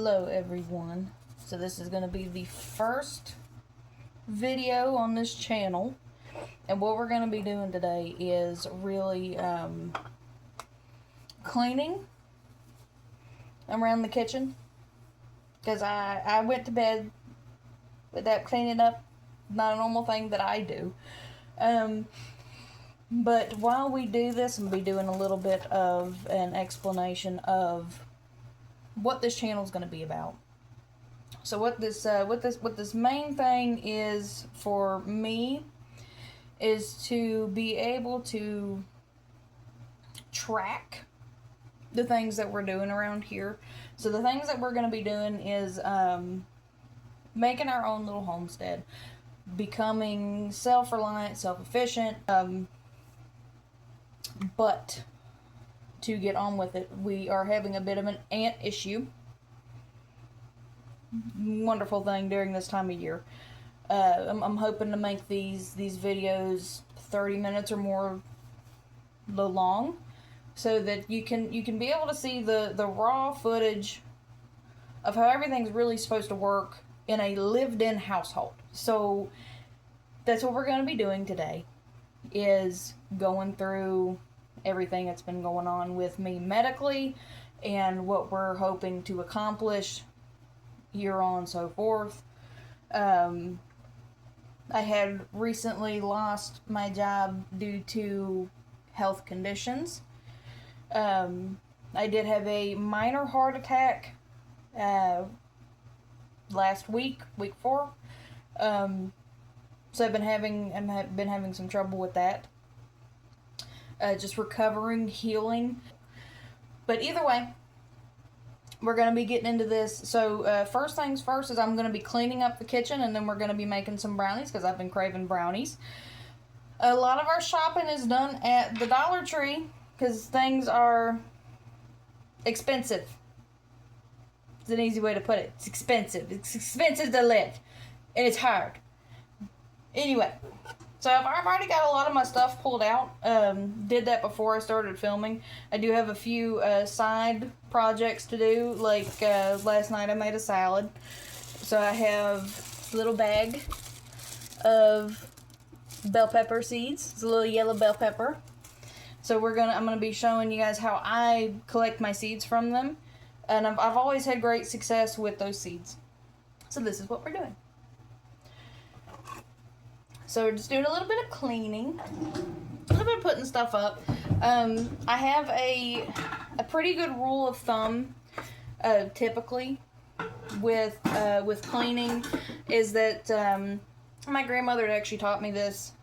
Hello everyone. So this is going to be the first video on this channel, and what we're going to be doing today is really cleaning around the kitchen, because I went to bed without cleaning up. Not a normal thing that I do. But while we do this, I'm going to be doing a little bit of an explanation of what this channel is going to be about. So what this main thing is for me is to be able to track the things that we're doing around here. So the things that we're going to be doing is making our own little homestead, becoming self-reliant, self-efficient, but to get on with it, we are having a bit of an ant issue. Wonderful thing during this time of year. I'm hoping to make these videos 30 minutes or more long, so that you can be able to see the raw footage of how everything's really supposed to work in a lived-in household. So that's what we're going to be doing today, is going through everything that's been going on with me medically and what we're hoping to accomplish here on and so forth. I had recently lost my job due to health conditions. I did have a minor heart attack last week 4. So I've been having some trouble with that. Just recovering, healing. But either way, we're going to be getting into this. So first things first is I'm going to be cleaning up the kitchen, and then we're going to be making some brownies, because I've been craving brownies. A lot of our shopping is done at the Dollar Tree, because things are expensive. It's an easy way to put it. It's expensive. It's expensive to live. And it's hard. Anyway, so I've already got a lot of my stuff pulled out. Did that before I started filming. I do have a few side projects to do. Like last night I made a salad. So I have a little bag of bell pepper seeds. It's a little yellow bell pepper. So I'm gonna be showing you guys how I collect my seeds from them. And I've always had great success with those seeds. So this is what we're doing. So we're just doing a little bit of cleaning, a little bit of putting stuff up. I have a pretty good rule of thumb, typically, with cleaning, is that my grandmother had actually taught me this.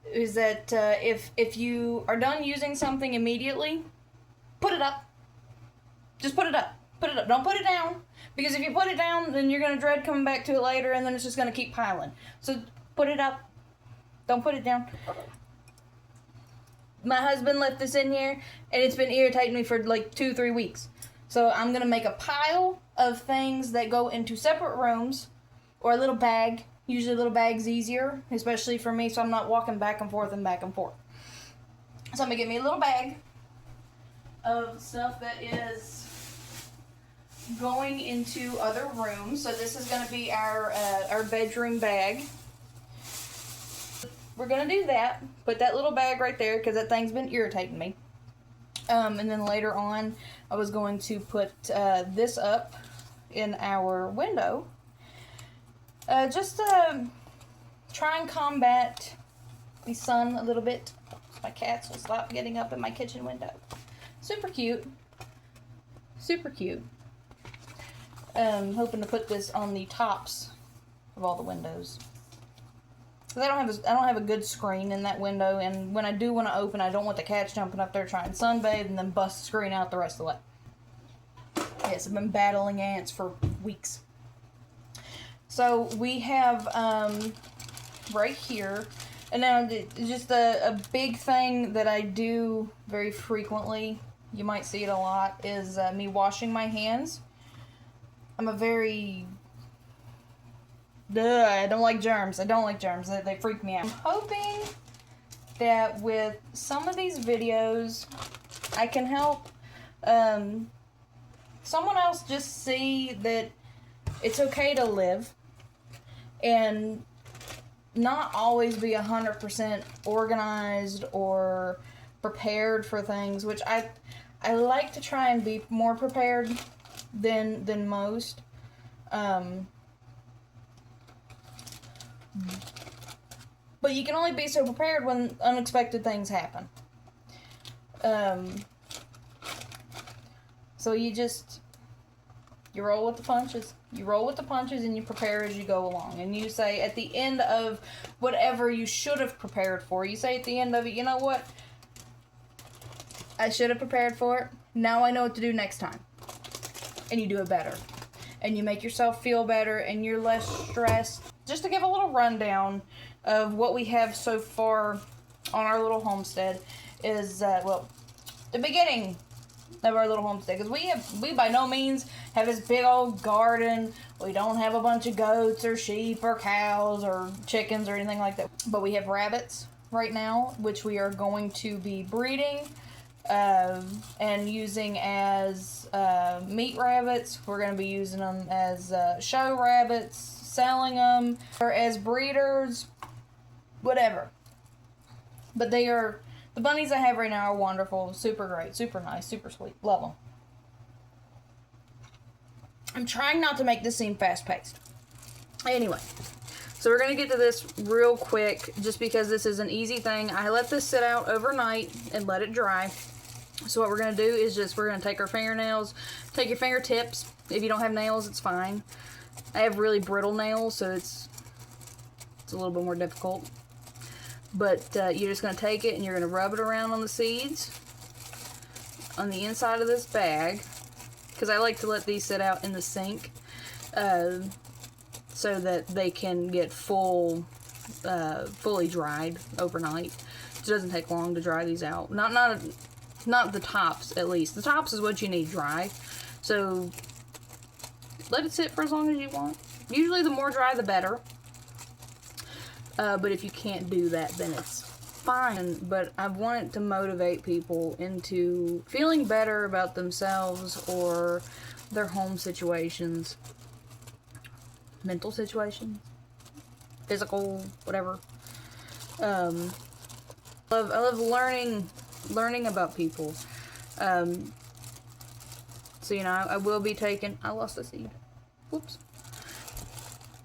Is that if you are done using something immediately, put it up. Just put it up. Put it up. Don't put it down. Because if you put it down, then you're going to dread coming back to it later, and then it's just going to keep piling. So put it up. Don't put it down. My husband left this in here, and it's been irritating me for like 2-3 weeks. So I'm going to make a pile of things that go into separate rooms, or a little bag. Usually a little bag's easier, especially for me, so I'm not walking back and forth and back and forth. So I'm going to get me a little bag of stuff that is going into other rooms. So this is going to be our bedroom bag. We're going to do that. Put that little bag right there, because that thing's been irritating me. And then later on, I was going to put this up in our window. Just to try and combat the sun a little bit. So my cats will stop getting up in my kitchen window. Super cute. Super cute. Hoping to put this on the tops of all the windows. Because I don't have a good screen in that window, and when I do want to open, I don't want the cats jumping up there trying to sunbathe and then bust the screen out the rest of the way. Yes, I've been battling ants for weeks. So we have right here, and now just a big thing that I do very frequently, you might see it a lot, is me washing my hands. I'm a very... I don't like germs. I don't like germs. They freak me out. I'm hoping that with some of these videos, I can help someone else just see that it's okay to live and not always be 100% organized or prepared for things, which I like to try and be more prepared than most. But you can only be so prepared when unexpected things happen. So you roll with the punches. You roll with the punches and you prepare as you go along. And you say at the end of whatever you should have prepared for, you say at the end of it, you know what? I should have prepared for it. Now I know what to do next time. And you do it better. And you make yourself feel better and you're less stressed. Just to give a little rundown of what we have so far on our little homestead is, the beginning of our little homestead. Because we by no means have this big old garden. We don't have a bunch of goats or sheep or cows or chickens or anything like that. But we have rabbits right now, which we are going to be breeding and using as meat rabbits. We're going to be using them as show rabbits, selling them, or as breeders, whatever. But the bunnies I have right now are wonderful, super great, super nice, super sweet. Love them. I'm trying not to make this seem fast-paced. Anyway, so we're going to get to this real quick just because this is an easy thing. I let this sit out overnight and let it dry. So what we're going to do is we're going to take our fingernails, take your fingertips. If you don't have nails, it's fine. I have really brittle nails, so it's a little bit more difficult. But you're just going to take it and you're going to rub it around on the seeds on the inside of this bag. Because I like to let these sit out in the sink so that they can get fully dried overnight. It doesn't take long to dry these out. Not the tops, at least. The tops is what you need dry. So let it sit for as long as you want. Usually the more dry, the better. But if you can't do that, then it's fine. But I wanted to motivate people into feeling better about themselves or their home situations, mental situations, physical, whatever. I love learning about people. So, I will be taking... I lost a seed. Whoops.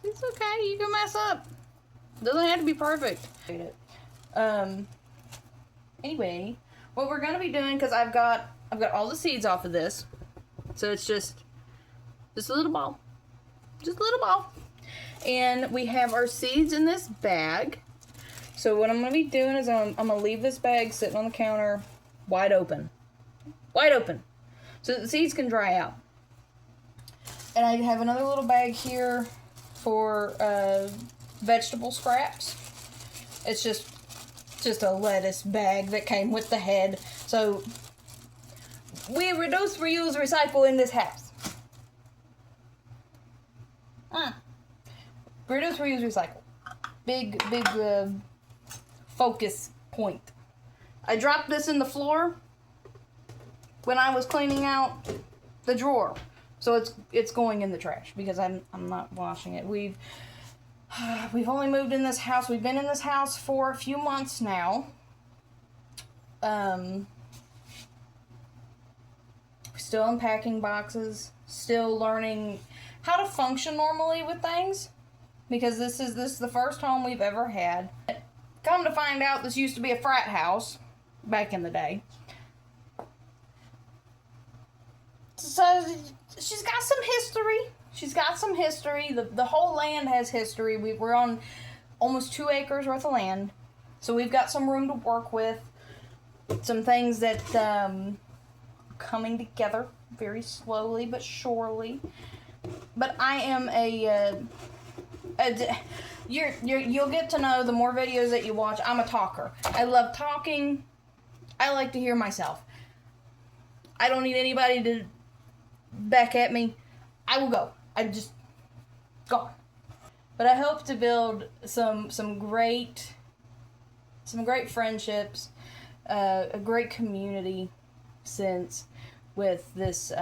It's okay. You can mess up. Doesn't have to be perfect. Anyway, what we're going to be doing, because I've got all the seeds off of this. So it's just a little ball. Just a little ball. And we have our seeds in this bag. So what I'm going to be doing is I'm going to leave this bag sitting on the counter wide open. Wide open. So that the seeds can dry out. And I have another little bag here for vegetable scraps. It's just a lettuce bag that came with the head. So we reduce, reuse, recycle in this house. Reduce, reuse, recycle. Big focus point. I dropped this in the floor when I was cleaning out the drawer. So it's going in the trash because I'm not washing it. We've only moved in this house. We've been in this house for a few months now. Still unpacking boxes, still learning how to function normally with things, because this is the first home we've ever had. Come to find out, this used to be a frat house back in the day. So she's got some history. She's got some history. The whole land has history. We're on almost 2 acres worth of land. So we've got some room to work with. Some things that coming together very slowly but surely. But I am you'll get to know the more videos that you watch. I'm a talker. I love talking. I like to hear myself. I don't need anybody to back at me. I will go. I just gone. But I hope to build some great friendships, a great community, since with this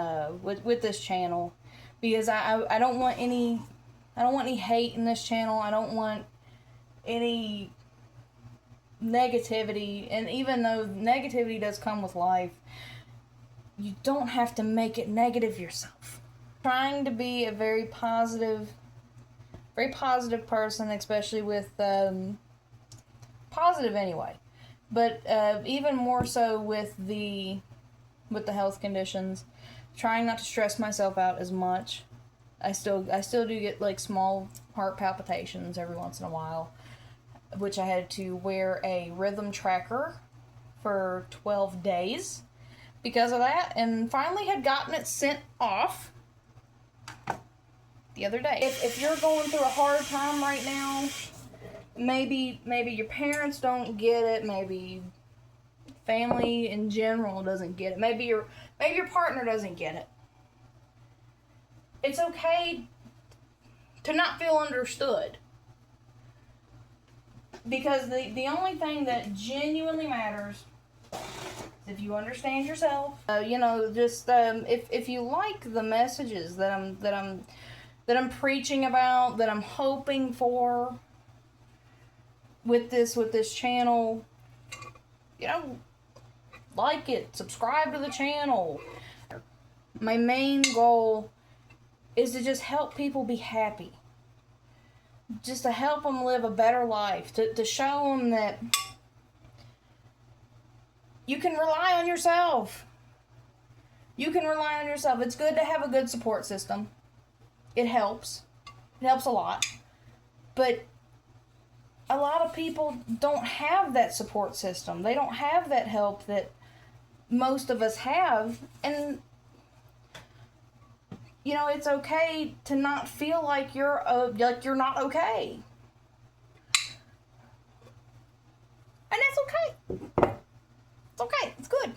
with this channel, because I don't want any hate in this channel. I don't want any negativity, and even though negativity does come with life, you don't have to make it negative yourself. Trying to be a very positive person, especially with positive anyway, but even more so with the health conditions, trying not to stress myself out as much. I still do get like small heart palpitations every once in a while, which I had to wear a rhythm tracker for 12 days because of that, and finally had gotten it sent off the other day. If you're going through a hard time right now, maybe your parents don't get it, maybe family in general doesn't get it, maybe your partner doesn't get it. It's okay to not feel understood, because the only thing that genuinely matters is if you understand yourself. Just if you like the messages that I'm preaching about, that I'm hoping for with this channel, like it, subscribe to the channel. My main goal is to just help people be happy. Just to help them live a better life. To show them that you can rely on yourself. You can rely on yourself. It's good to have a good support system. It helps. It helps a lot. But a lot of people don't have that support system. They don't have that help that most of us have. And it's okay to not feel like you're not okay. And that's okay. It's okay. It's good.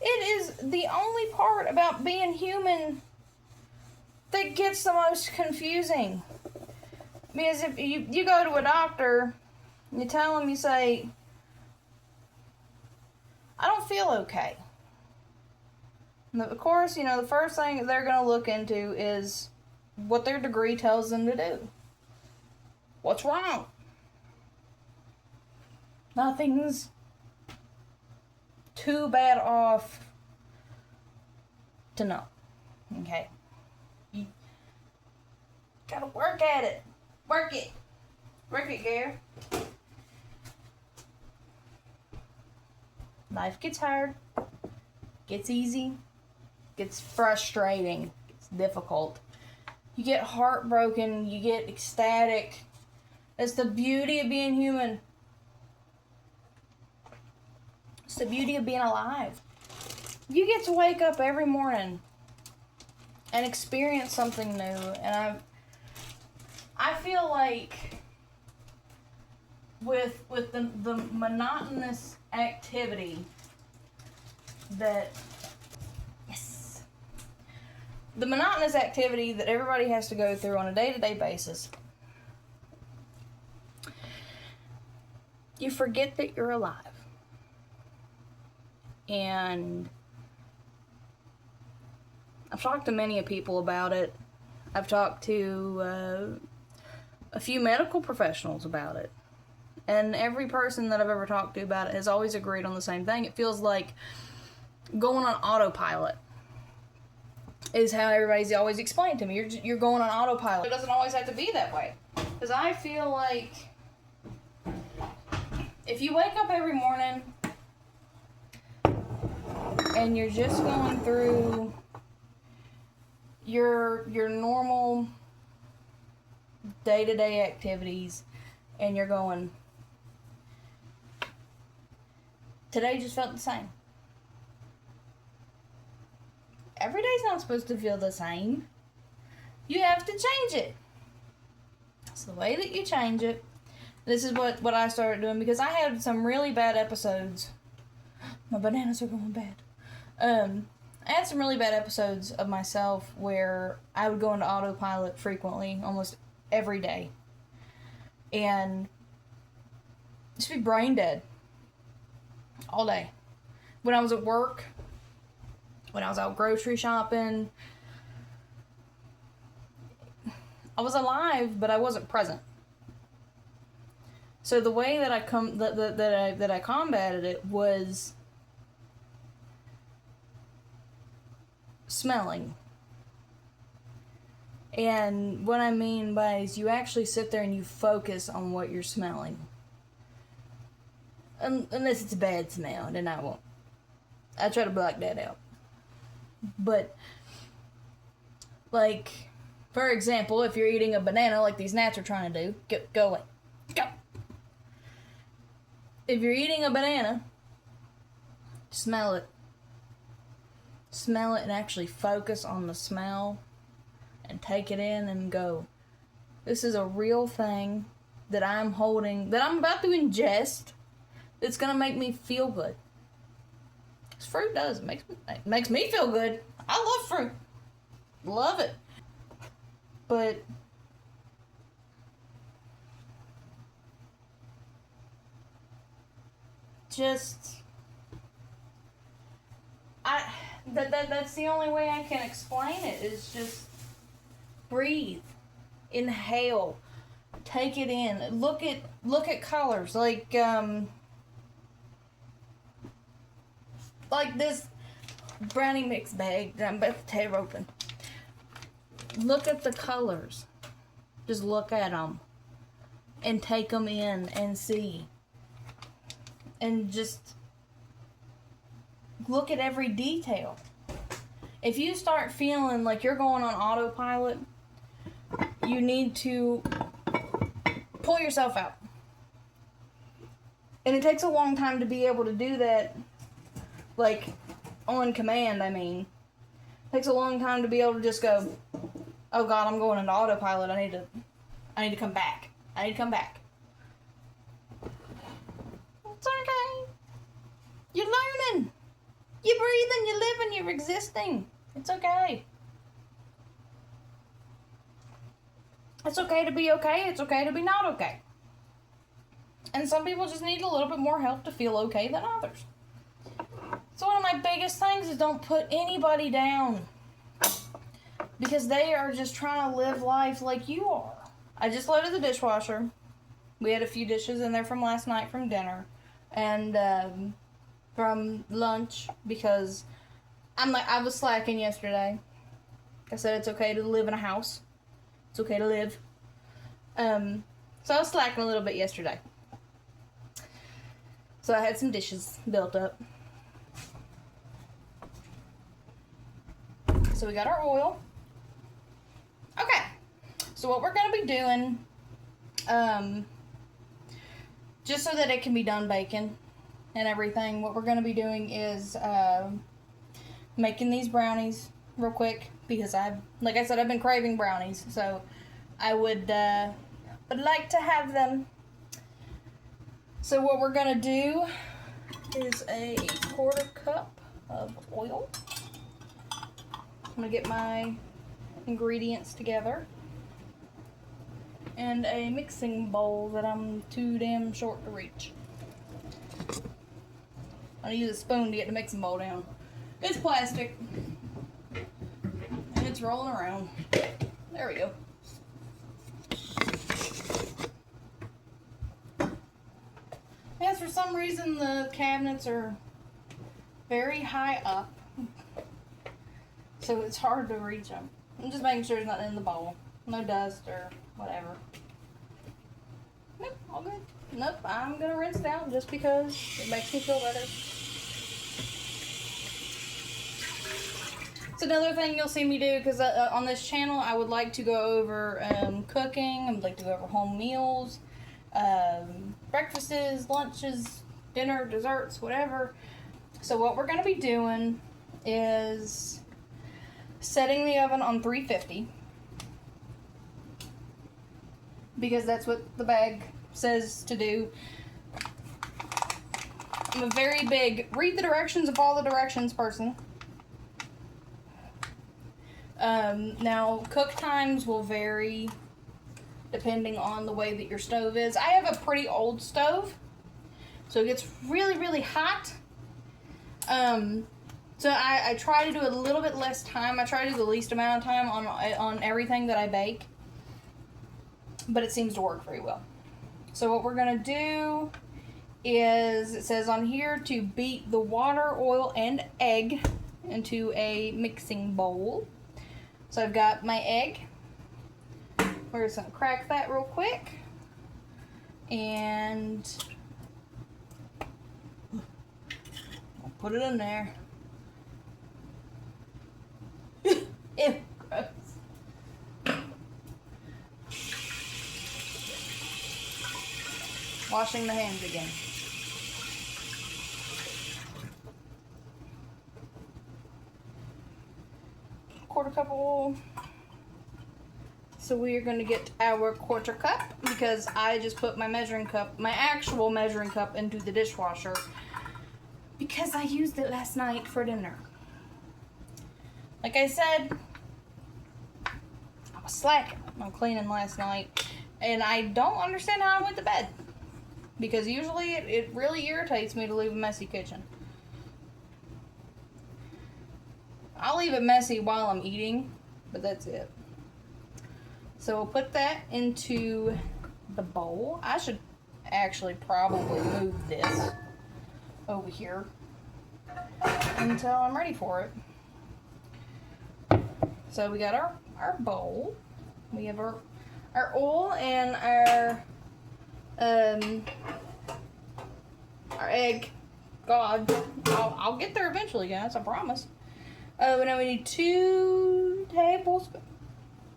It is the only part about being human that gets the most confusing. Because if you go to a doctor, you tell them, you say, I don't feel okay. And of course, the first thing that they're going to look into is what their degree tells them to do. What's wrong? Nothing's too bad off to know. Okay? You gotta work at it. Work it. Work it, Gare. Life gets hard. Gets easy. Gets frustrating. Gets difficult. You get heartbroken. You get ecstatic. That's the beauty of being human. It's the beauty of being alive. You get to wake up every morning and experience something new. And I feel like with the monotonous activity that the monotonous activity that everybody has to go through on a day-to-day basis, you forget that you're alive. And I've talked to many people about it. I've talked to a few medical professionals about it. And every person that I've ever talked to about it has always agreed on the same thing. It feels like going on autopilot is how everybody's always explained to me. You're going on autopilot. It doesn't always have to be that way. Because I feel like if you wake up every morning and you're just going through your normal day-to-day activities and you're going, today just felt the same. Every day's not supposed to feel the same. You have to change it. It's the way that you change it. This is what I started doing, because I had some really bad episodes. My bananas are going bad. I had some really bad episodes of myself where I would go into autopilot frequently, almost every day. And just be brain dead all day. When I was at work, when I was out grocery shopping. I was alive, but I wasn't present. So the way that I combated it was smelling. And what I mean by is you actually sit there and you focus on what you're smelling. Unless it's a bad smell, then I won't. I try to block that out. But, like, for example, if you're eating a banana like these gnats are trying to do, go away. Go. If you're eating a banana, smell it. Smell it and actually focus on the smell and take it in and go, this is a real thing that I'm holding, that I'm about to ingest, that's going to make me feel good. Because fruit does. It makes me feel good. I love fruit. Love it. But just that's the only way I can explain it, is just breathe, inhale, take it in, look at colors, like this brownie mix bag that I'm about to tear open. Look at the colors, just look at them and take them in and see, and just look at every detail. If you start feeling like you're going on autopilot, you need to pull yourself out. And it takes a long time to be able to do that, like, on command, I mean. It takes a long time to be able to just go, oh God, I'm going into autopilot, I need to come back. I need to come back. It's okay. You're learning. You're breathing, you're living, you're existing. It's okay. It's okay to be okay. It's okay to be not okay. And some people just need a little bit more help to feel okay than others. So one of my biggest things is don't put anybody down, because they are just trying to live life like you are. I just loaded the dishwasher. We had a few dishes in there from last night from dinner. And from lunch, because I was slacking yesterday. I said it's okay to live in a house. It's okay to live. So I was slacking a little bit yesterday. So I had some dishes built up. So we got our oil. Okay. So what we're going to be doing, just so that it can be done baking and everything, what we're going to be doing is making these brownies real quick, because like I said, I've been craving brownies, so I would like to have them. So what we're going to do is a 1/4 cup of oil. I'm going to get my ingredients together, and a mixing bowl that I'm too damn short to reach. I'm going to use a spoon to get the mixing bowl down. It's plastic, and it's rolling around. There we go. Yes, for some reason the cabinets are very high up, so it's hard to reach them. I'm just making sure there's nothing in the bowl. No dust or whatever. Nope, all good. Nope, I'm going to rinse it out just because it makes me feel better. It's another thing you'll see me do, because on this channel I would like to go over cooking. I would like to go over home meals, breakfasts, lunches, dinner, desserts, whatever. So what we're going to be doing is setting the oven on 350, because that's what the bag says to do. I'm a very big read the directions of all the directions person. Now, cook times will vary depending on the way that your stove is. I have a pretty old stove, so it gets really, really hot. So I try to do a little bit less time. I try to do the least amount of time on everything that I bake. But it seems to work very well. So what we're going to do is, it says on here to beat the water, oil, and egg into a mixing bowl. So I've got my egg. We're just going to crack that real quick. And I'll put it in there. Ew, gross. Washing the hands again. Quarter cup of oil. So we are going to get our quarter cup because I just put my measuring cup, my actual measuring cup, into the dishwasher because I used it last night for dinner. Like I said, I was slacking on cleaning last night, and I don't understand how I went to bed because usually it really irritates me to leave a messy kitchen. I'll leave it messy while I'm eating, but that's it. So we'll put that into the bowl. I should actually probably move this over here until I'm ready for it. So we got our bowl. We have our oil and our egg. God, I'll get there eventually, guys. I promise. But now we need 2 tablespoons.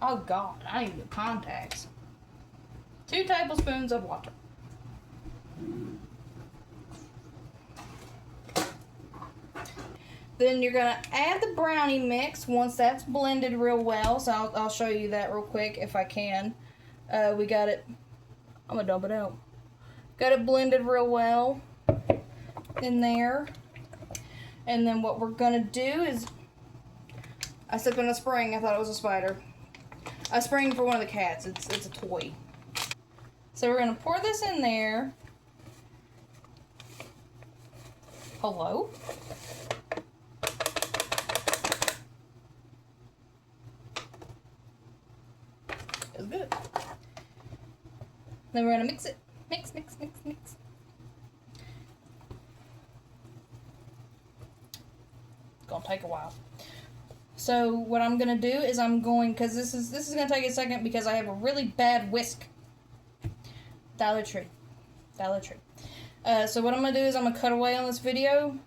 Oh God, I need the contacts. 2 tablespoons of water. Then you're gonna add the brownie mix once that's blended real well. So I'll show you that real quick if I can. We got it. I'm gonna dump it out. Got it blended real well in there. And then what we're gonna do is, I stepped on a spring. I thought it was a spider. A spring for one of the cats. It's a toy. So we're gonna pour this in there. Hello? It's good. Then we're gonna mix it. Mix, mix, mix, mix. It's gonna take a while. So what I'm gonna do is I'm going, cause this is gonna take a second because I have a really bad whisk. Dollar Tree. So what I'm gonna do is I'm gonna cut away on this video,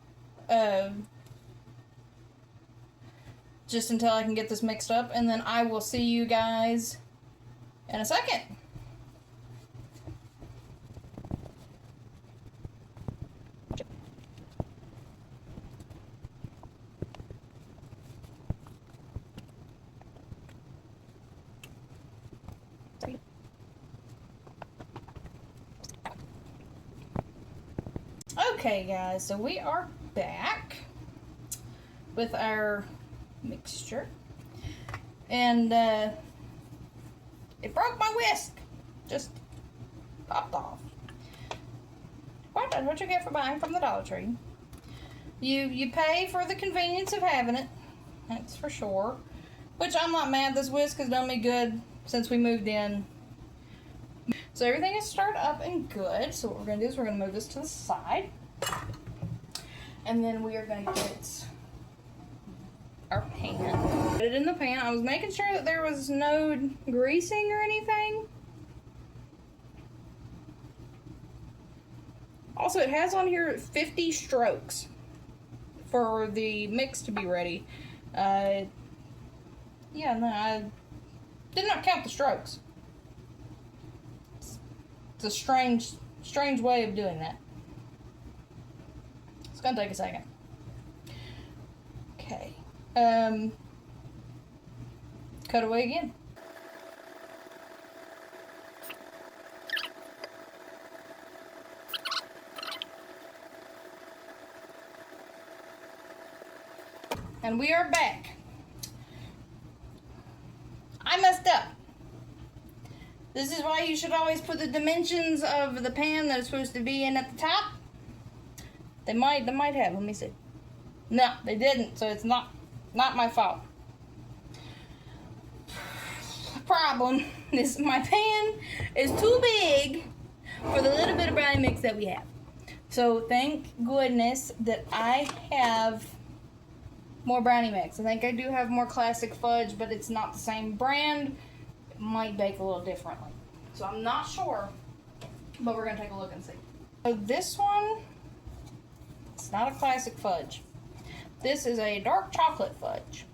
just until I can get this mixed up, and then I will see you guys in a second. Okay guys, so we are back with our mixture, and it broke my whisk. Just popped off. What you get for buying from the Dollar Tree? You pay for the convenience of having it, that's for sure. Which I'm not mad. This whisk has done me good since we moved in. So everything is stirred up and good. So what we're going to do is we're going to move this to the side. And then we are going to get our pan. Put it in the pan. I was making sure that there was no greasing or anything. Also, it has on here 50 strokes for the mix to be ready. Yeah, no, I did not count the strokes. It's a strange way of doing that. It's gonna take a second. Okay. Cut away again. And we are back. I messed up. This is why you should always put the dimensions of the pan that it's supposed to be in at the top. They might have. Let me see. No, they didn't, so it's not my fault. Problem is my pan is too big for the little bit of brownie mix that we have. So thank goodness that I have more brownie mix. I think I do have more classic fudge, but it's not the same brand. It might bake a little differently. So I'm not sure, but we're gonna take a look and see. So this one, it's not a classic fudge. This is a dark chocolate fudge.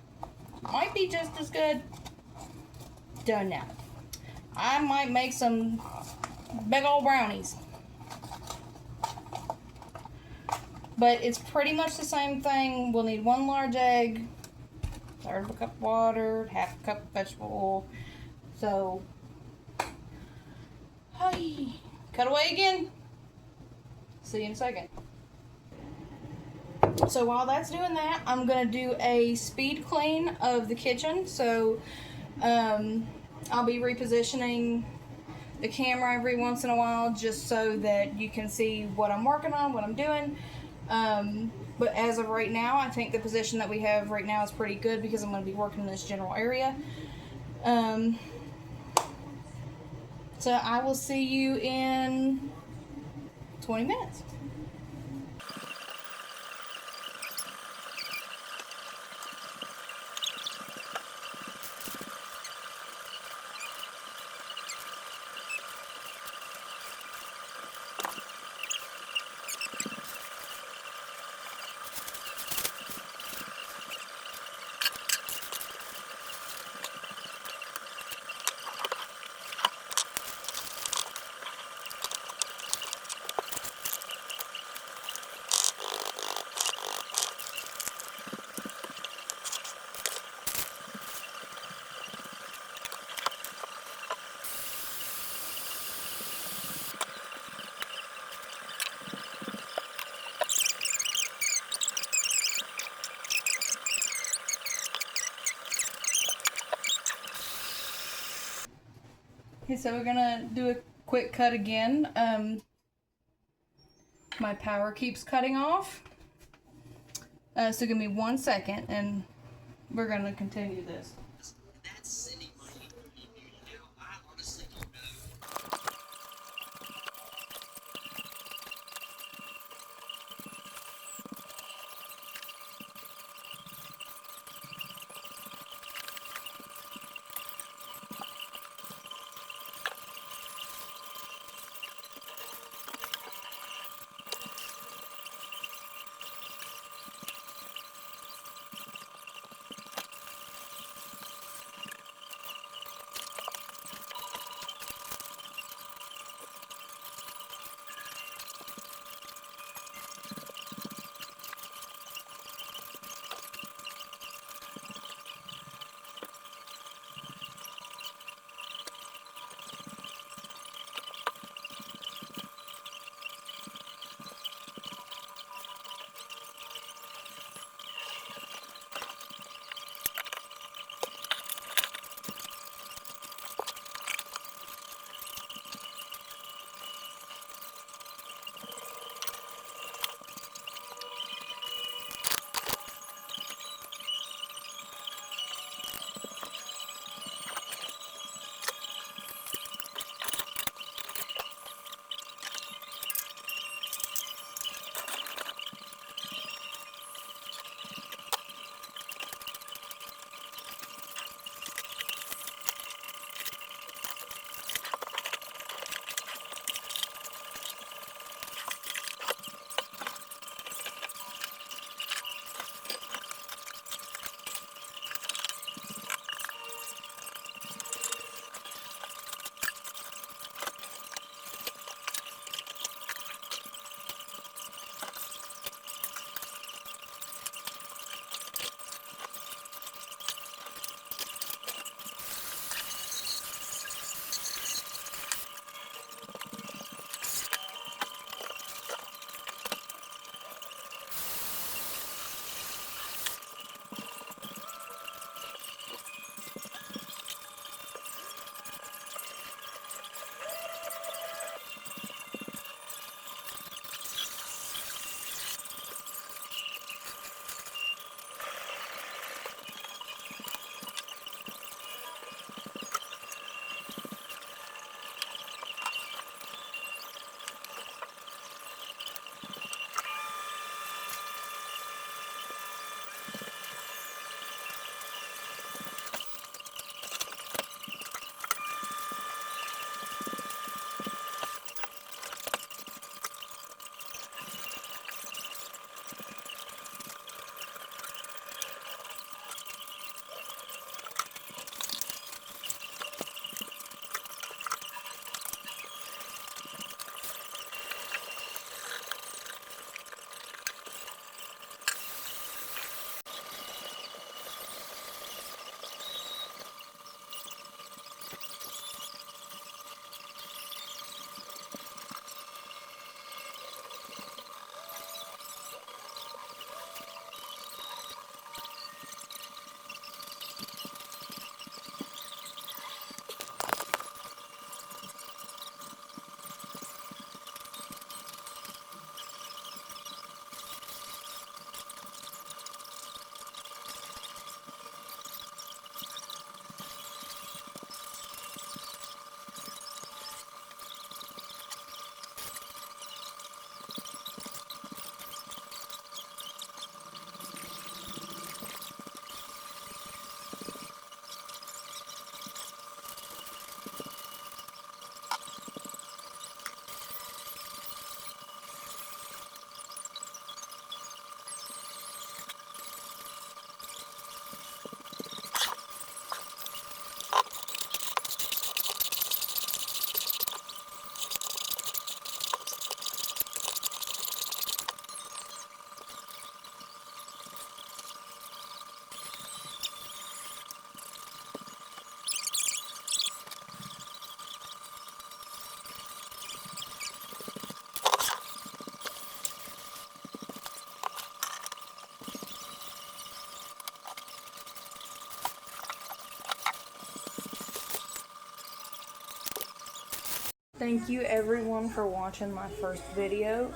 Might be just as good. Don't know. I might make some big old brownies. But it's pretty much the same thing. We'll need 1 large egg, 1/3 of a cup of water, 1/2 a cup of vegetable oil. So, hi. Cut away again. See you in a second. So while that's doing that, I'm going to do a speed clean of the kitchen. So I'll be repositioning the camera every once in a while just so that you can see what I'm working on, what I'm doing. But as of right now, I think the position that we have right now is pretty good because I'm going to be working in this general area. So I will see you in 20 minutes. Okay, so we're gonna do a quick cut again. My power keeps cutting off. So give me 1 second and we're gonna continue this. That's silly money. Now, I honestly don't know. Thank you everyone for watching my first video.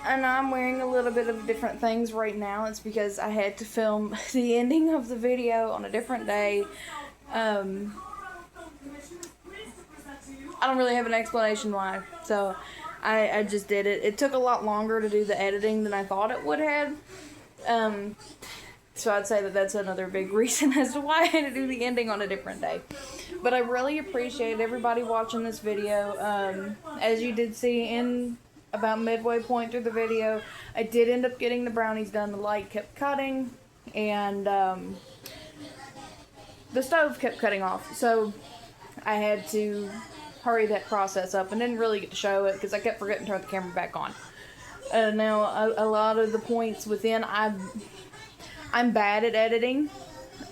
And I'm wearing a little bit of different things right now. It's because I had to film the ending of the video on a different day. I don't really have an explanation why, so I just did it. It took a lot longer to do the editing than I thought it would have. So I'd say that that's another big reason as to why I had to do the ending on a different day. But I really appreciate everybody watching this video. As you did see in about midway point through the video, I did end up getting the brownies done. The light kept cutting, and the stove kept cutting off. So I had to hurry that process up and didn't really get to show it because I kept forgetting to turn the camera back on. Now, a lot of the points within, I'm bad at editing.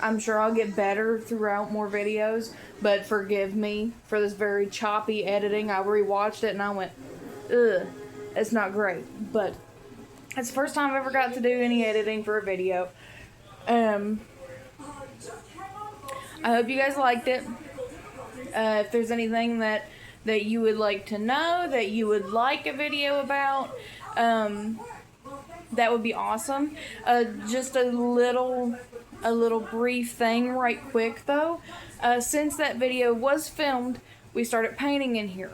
I'm sure I'll get better throughout more videos, but forgive me for this very choppy editing. I rewatched it and I went, ugh, it's not great. But it's the first time I've ever got to do any editing for a video. I hope you guys liked it. If there's anything that you would like to know, that you would like a video about, that would be awesome. Just a little brief thing right quick though. Since that video was filmed, we started painting in here.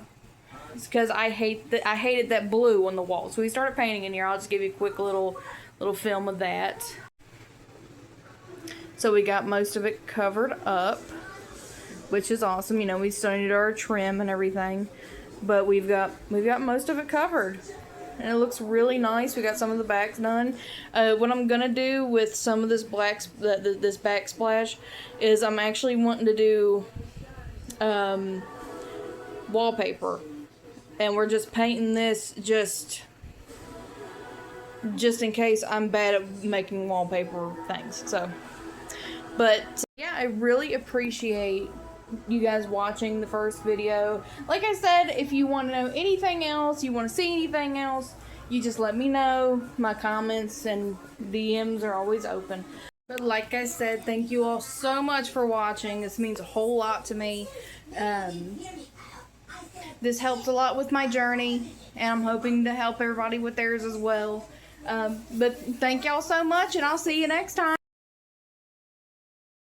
It's because I hated that blue on the wall. So we started painting in here. I'll just give you a quick little film of that. So we got most of it covered up, which is awesome. You know, we still need our trim and everything, but we've got most of it covered. And it looks really nice. We got some of the backs done. What I'm gonna do with some of this this backsplash is I'm actually wanting to do wallpaper, and we're just painting this just in case I'm bad at making wallpaper things. So, but yeah, I really appreciate you guys watching the first video. Like I said, if you want to know anything else, you want to see anything else, you just let me know. My comments and DMs are always open. But like I said, thank you all so much for watching. This means a whole lot to me. This helps a lot with my journey, and I'm hoping to help everybody with theirs as well. But thank y'all so much, and I'll see you next time.